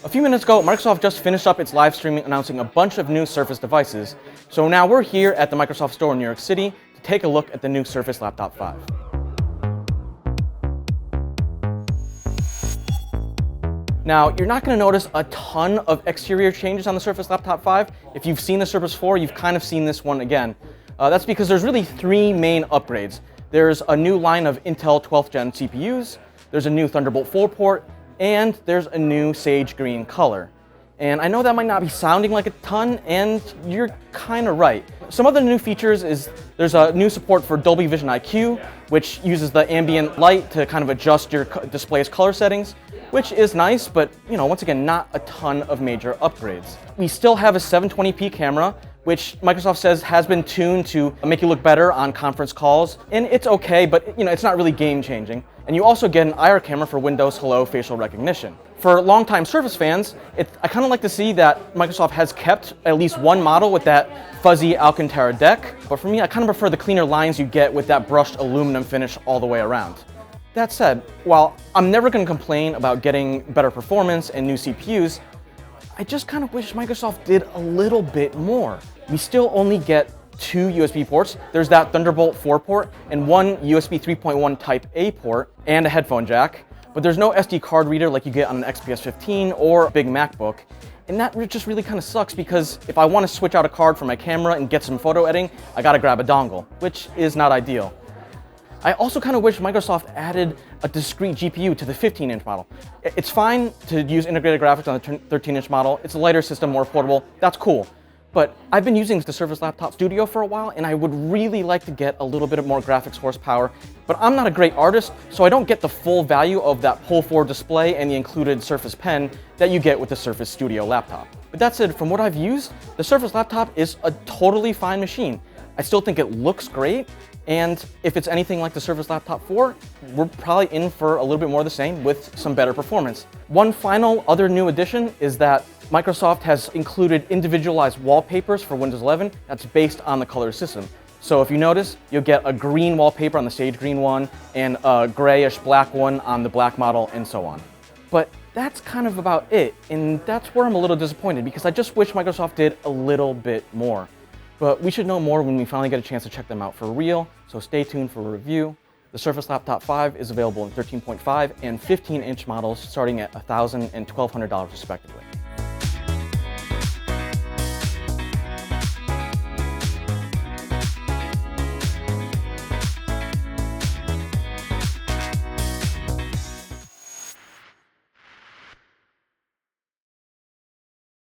A few minutes ago, Microsoft just finished up its live streaming announcing a bunch of new Surface devices. So now we're here at the Microsoft Store in New York City to take a look at the new Surface Laptop 5. Now, you're not going to notice a ton of exterior changes on the Surface Laptop 5. If you've seen the Surface 4, you've kind of seen this one again. That's because there's really three main upgrades. There's a new line of Intel 12th Gen CPUs, there's a new Thunderbolt 4 port, and there's a new sage green color. And I know that might not be sounding like a ton, and you're kind of right. Some other new features is there's a new support for Dolby Vision IQ, which uses the ambient light to kind of adjust your display's color settings, which is nice, but once again, not a ton of major upgrades. We still have a 720p camera, which Microsoft says has been tuned to make you look better on conference calls, and it's okay, but it's not really game-changing. And you also get an IR camera for Windows Hello facial recognition. For longtime Surface fans, I kind of like to see that Microsoft has kept at least one model with that fuzzy Alcantara deck, but for me, I kind of prefer the cleaner lines you get with that brushed aluminum finish all the way around. That said, while I'm never going to complain about getting better performance and new CPUs, I just kind of wish Microsoft did a little bit more. We still only get two USB ports. There's that Thunderbolt 4 port and one USB 3.1 Type A port and a headphone jack, but there's no SD card reader like you get on an XPS 15 or a big MacBook. And that just really kind of sucks because if I want to switch out a card for my camera and get some photo editing, I gotta grab a dongle, which is not ideal. I also kind of wish Microsoft added a discrete GPU to the 15-inch model. It's fine to use integrated graphics on the 13-inch model. It's a lighter system, more portable. That's cool. But I've been using the Surface Laptop Studio for a while, and I would really like to get a little bit more graphics horsepower. But I'm not a great artist, so I don't get the full value of that pull-forward display and the included Surface Pen that you get with the Surface Studio laptop. But that said, from what I've used, the Surface Laptop is a totally fine machine. I still think it looks great, and if it's anything like the Surface Laptop 4, we're probably in for a little bit more of the same with some better performance. One final other new addition is that Microsoft has included individualized wallpapers for Windows 11 that's based on the color system. So if you notice, you'll get a green wallpaper on the sage green one and a grayish black one on the black model and so on. But that's kind of about it, and that's where I'm a little disappointed because I just wish Microsoft did a little bit more. But we should know more when we finally get a chance to check them out for real, so stay tuned for a review. The Surface Laptop 5 is available in 13.5 and 15-inch models starting at $1,000 and $1,200 respectively.